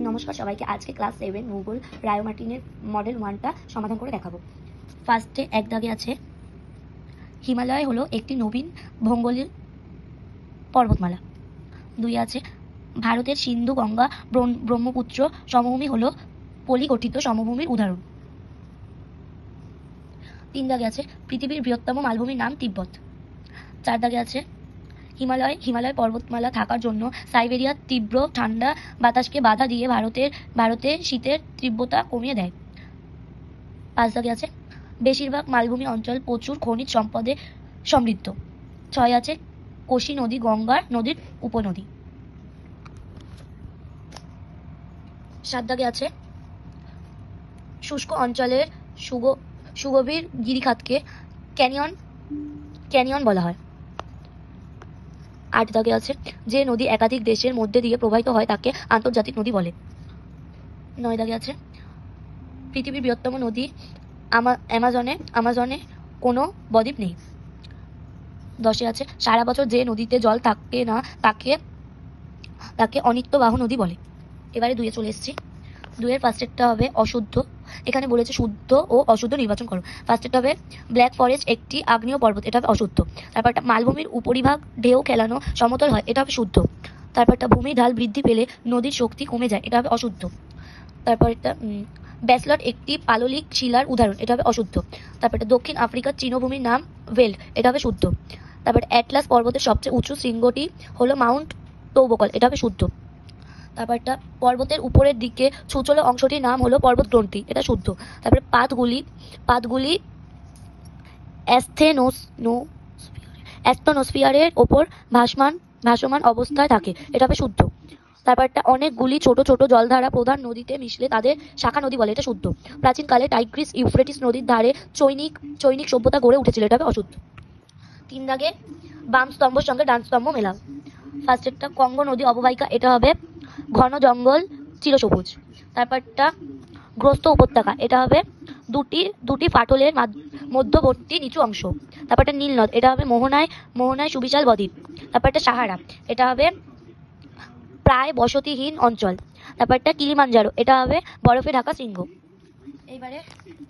নমস্কার সবাইকে। আজকে ক্লাস 7 ভূগোল রায় মার্টিনের মডেল 1টা সমাধান করে দেখাবো। ফার্স্টে এক দাগে আছে হিমালয় হলো একটি নবীন ভৌগোলিক পর্বতমালা। 2 আছে ভারতের সিন্ধু গঙ্গা ব্রহ্মপুত্র সমভূমি হলো পলিগঠিত সমভূমির উদাহরণ। 3 দাগে আছে পৃথিবীর বৃহত্তম মালভূমির নাম তিব্বত। 4 দাগে আছে হিমালয় পর্বতমালা থাকার জন্য সাইবেরিয়ার তীব্র ঠান্ডা বাতাসকে বাধা দিয়ে ভারতে শীতের তীব্রতা কমিয়ে দেয়। 5 দাগে আছে বেশিরভাগ মালভূমি অঞ্চল প্রচুর খনিজ সম্পদে সমৃদ্ধ। 6 আছে কোশি নদী গঙ্গার নদীর উপনদী। 7 দাগে আছে শুষ্ক অঞ্চলের সুগভীর গিরিখাতকে ক্যানিয়ন বলা হয়। 8 দাগে আছে যে নদী একাধিক দেশের মধ্যে দিয়ে প্রবাহিত হয় তাকে আন্তর্জাতিক নদী বলে। 9 দাগে আছে পৃথিবীর বৃহত্তম নদী আমাজনে কোনো বদ্বীপ নেই। 10 আছে সারা বছর যে নদীতে জল থাকে না তাকে অনিত্যবাহু নদী বলে। এবারে 2 চলে এসেছি। 2 ফার্স্টেরটা হবে অশুদ্ধ। এখানে বলেছে শুদ্ধ ও অশুদ্ধ নির্বাচন করো। ফার্স্টেরটা হবে ব্ল্যাক ফরেস্ট একটি আগ্নেয় পর্বত, এটা হবে অশুদ্ধ। তারপরটা মালভূমির উপরিভাগ ঢেউ খেলানো সমতল হয়, এটা হবে শুদ্ধ। তারপরটা ভূমি ঢাল বৃদ্ধি পেলে নদীর শক্তি কমে যায়, এটা হবে অশুদ্ধ। তারপরটা ব্যাসল্ট একটি পাললিক শিলার উদাহরণ, এটা হবে অশুদ্ধ। তারপরটা দক্ষিণ আফ্রিকার তৃণভূমির নাম ওয়েল্ড, এটা হবে শুদ্ধ। তারপর অ্যাটলাস পর্বতের সবচেয়ে উঁচু শৃঙ্গটি হলো মাউন্ট টৌবকল, এটা হবে শুদ্ধ। তারপরটা পর্বতের উপরের দিকে ছুচলো অংশটির নাম হলো পর্বত গ্রন্থি, এটা শুদ্ধ। তারপরে পাতগুলি অ্যাস্থনোস্ফিয়ারের ওপর ভাসমান অবস্থায় থাকে, এটা হবে শুদ্ধ। তারপরটা অনেকগুলি ছোট ছোট জলধারা প্রধান নদীতে মিশলে তাদের শাখা নদী বলে, এটা শুদ্ধ। প্রাচীনকালে টাইগ্রিস ইউফ্রেটিস নদীর ধারে চৈনিক সভ্যতা গড়ে উঠেছিল, এটা হবে অশুদ্ধ। 3 দাগে বাম স্তম্ভের সঙ্গে ডান স্তম্ভ মেলাও। ফার্স্টেরটা কঙ্গো নদী অববাহিকা, এটা হবে ঘন জঙ্গল চিরসবুজ। তারপরটা গ্রস্ত উপত্যকা, এটা হবে দুটি ফাটলের মধ্যবর্তী নিচু অংশ। তারপরটা নীল নদ, এটা হবে মোহনায় সুবিশাল বদ্বীপ। তারপরটা সাহারা, এটা হবে প্রায় বসতিহীন অঞ্চল। তারপরটা কিলিমাঞ্জারো, এটা হবে বরফে ঢাকা শৃঙ্গ। এইবারে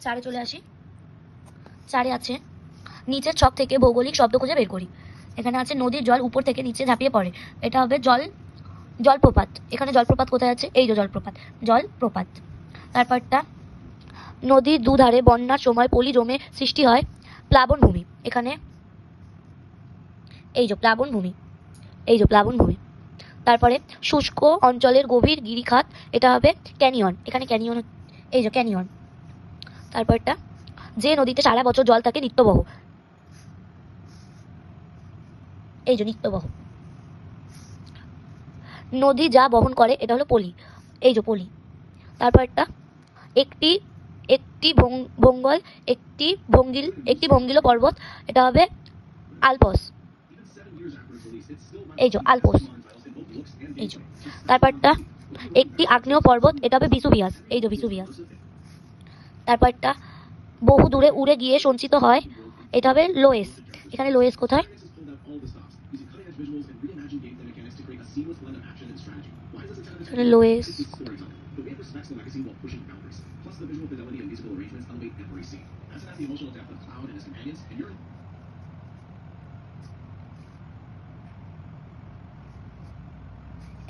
4 চলে আসি। 4 আছে নিচের ছক থেকে ভৌগোলিক শব্দ খুঁজে বের করি। এখানে আছে নদীর জল উপর থেকে নিচে ঝাঁপিয়ে পড়ে, এটা হবে জলপ্রপাত। এখানে জলপ্রপাত কোথায় আছে? এই যে জলপ্রপাত। তারপরটা নদীর দুধারে বন্যার সময় পলি জমে সৃষ্টি হয় প্লাবনভূমি। এখানে এই যে প্লাবনভূমি। তারপরে শুষ্ক অঞ্চলের গভীর গিরিখাত, এটা হবে ক্যানিয়ন। এখানে ক্যানিয়ন। তারপরটা যে নদীতে সারা বছর জল থাকে নিত্যবহ, এই যে নিত্যবহ। নদী যা বহন করে, এটা হলো পলি, এই যে পলি। তারপরটা একটি ভঙ্গিল পর্বত, এটা হবে আলপস, এই যে আলপস। এই যে তারপরটা একটি আগ্নেয় পর্বত, এটা হবে ভিসুভিয়াস, এই যে ভিসুভিয়াস। তারপরটা বহু দূরে উড়ে গিয়ে সঞ্চিত হয়, এটা হবে লোয়েস। এখানে লোয়েস কোথায়? লোয়েস।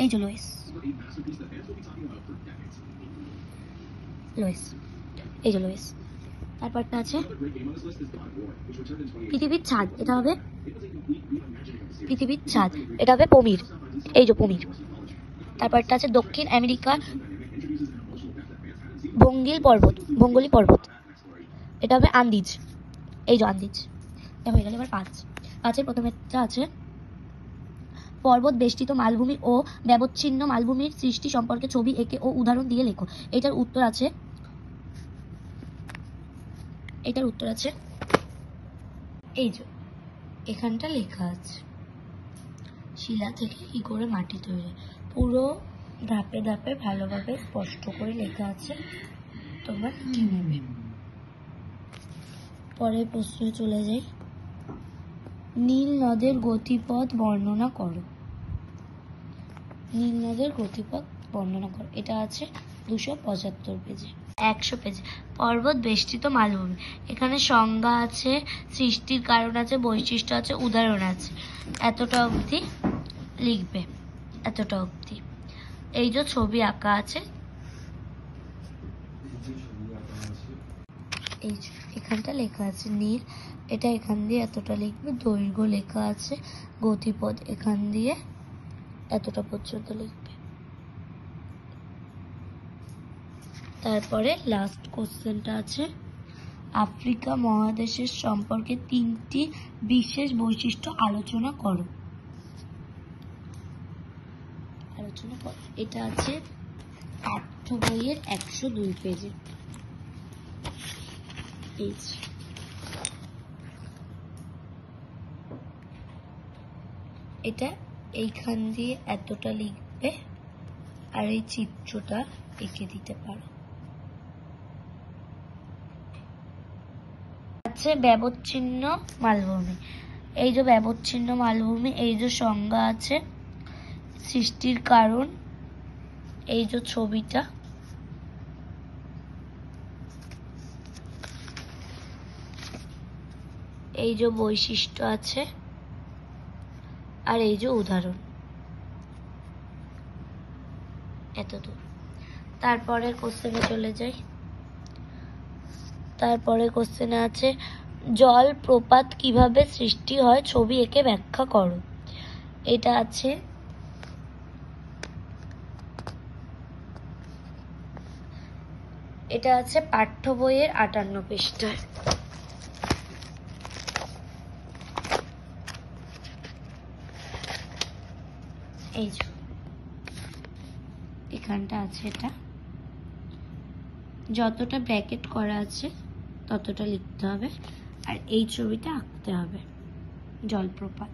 এই যে লোয়েস, এই যে লোয়েস। তারপরটা আছে পৃথিবীর ছাদ, এটা হবে পমির, এই যে পমির। তারপরটা আছে দক্ষিণ আমেরিকার ভঙ্গলি পর্বত, এটা হবে আন্দিজ, এই যে আন্দিজ। হয়ে গেল। এবার 5 প্রথমেরটা আছে পর্বত বেষ্টিত মালভূমি ও ব্যবচ্ছিন্ন মালভূমির সৃষ্টি সম্পর্কে ছবি এঁকে ও উদাহরণ দিয়ে লেখো। এটার উত্তর আছে এই যে এখানটা লেখা আছে শিলা থেকে কি করে মাটি তৈরি, পুরো ধাপে ধাপে ভালোভাবে স্পষ্ট করে লেখা আছে, তোমরা কি নেবে। পরের প্রশ্নে চলে যাই। নীল নদের গতিপথ বর্ণনা করো। নীল নদের গতিপথ বর্ণনা করো। এটা আছে 275 পেজে। 100 পেজে। পর্বত বেষ্টিত মালভূমি। এখানে সংজ্ঞা আছে, সৃষ্টির কারণ আছে, বৈশিষ্ট্য আছে, উদাহরণ আছে। এতটা অবধি লিখবে, এতটা অবধি। এই যে ছবি আঁকা আছে, এই এখানটা লেখা আছে নীল, এটা এখান দিয়ে এতটা লিখবে। দৈর্ঘ্য লেখা আছে, গতিপথ এখান দিয়ে এতটা পর্যন্ত লিখবে। তারপরে লাস্ট কোশ্চেনটা আছে, আফ্রিকা মহাদেশের সম্পর্কে 3টি বিশেষ বৈশিষ্ট্য আলোচনা করো। এটা আছে পাঠ্য বইয়ের 102 পেজে। এটা এইখান দিয়ে এতটা লিখবে, আর এই চিত্রটা এঁকে দিতে পারো। আছে ব্যবচ্ছিন্ন মালভূমি। এই যে ব্যবচ্ছিন্ন মালভূমি, এই যে সংজ্ঞা আছে, সৃষ্টির কারণ, এই যে ছবিটা, এই যে বৈশিষ্ট্য আছে, আর এই যে উদাহরণ। এতদূর। তারপরের কোশ্চেনে চলে যাই। তারপরে কোশ্চেনে আছে, জলপ্রপাত কিভাবে সৃষ্টি হয়, ছবি এঁকে ব্যাখ্যা করো। এটা আছে পাঠ্য বইয়ের 58 পৃষ্ঠায়। এই যে এখানটা আছে, এটা যতটা ব্র্যাকেট করা আছে ততটা লিখতে হবে, আর এই ছবিটা আঁকতে হবে জলপ্রপাত,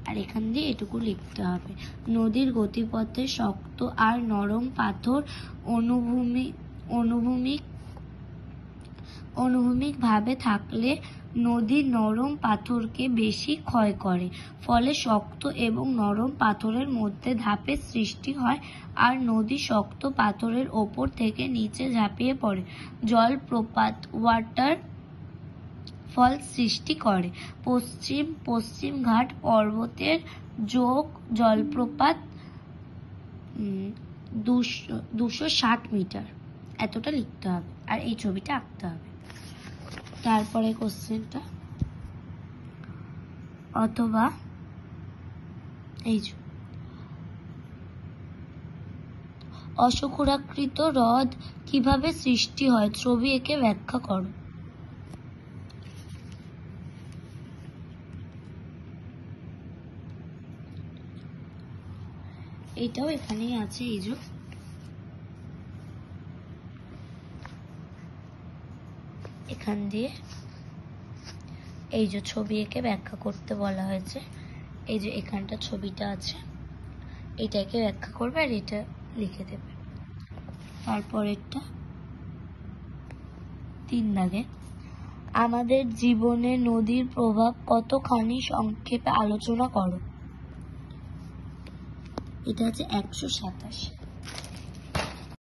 আর এখান দিয়ে এটুকু লিখতে হবে। নদীর গতিপথে শক্ত আর নরম পাথর অনুভূমিক ভাবে থাকলে নদী নরম পাথরকে বেশি ক্ষয় করে, ফলে শক্ত এবং নরম পাথরের মধ্যে ধাপের সৃষ্টি হয়, আর নদী শক্ত পাথরের ওপর থেকে নিচে ঝাঁপিয়ে পড়ে। জলপ্রপাত ওয়াটার ফল সৃষ্টি করে। পশ্চিম ঘাট পর্বতের যোগ জলপ্রপাত 260 মিটার। এতটা লিখতে হবে, আর এই ছবিটা আঁকতে হবে। তারপরে কোশ্চেনটা, অথবা এই যে অশোকরাকৃত হ্রদ কিভাবে সৃষ্টি হয়, ছবি এঁকে ব্যাখ্যা করো। এটাও এখানেই আছে, এই যে এখান দিয়ে এই যে ছবি এঁকে ব্যাখ্যা করতে বলা হয়েছে। এই যে এখানটা ছবিটা আছে, এটাকে ব্যাখ্যা করবে, আর এটা লিখে দেবে। তারপরেরটা 3 দাগে, আমাদের জীবনে নদীর প্রভাব কতখানি সংক্ষেপে আলোচনা করো। এটা আছে 127।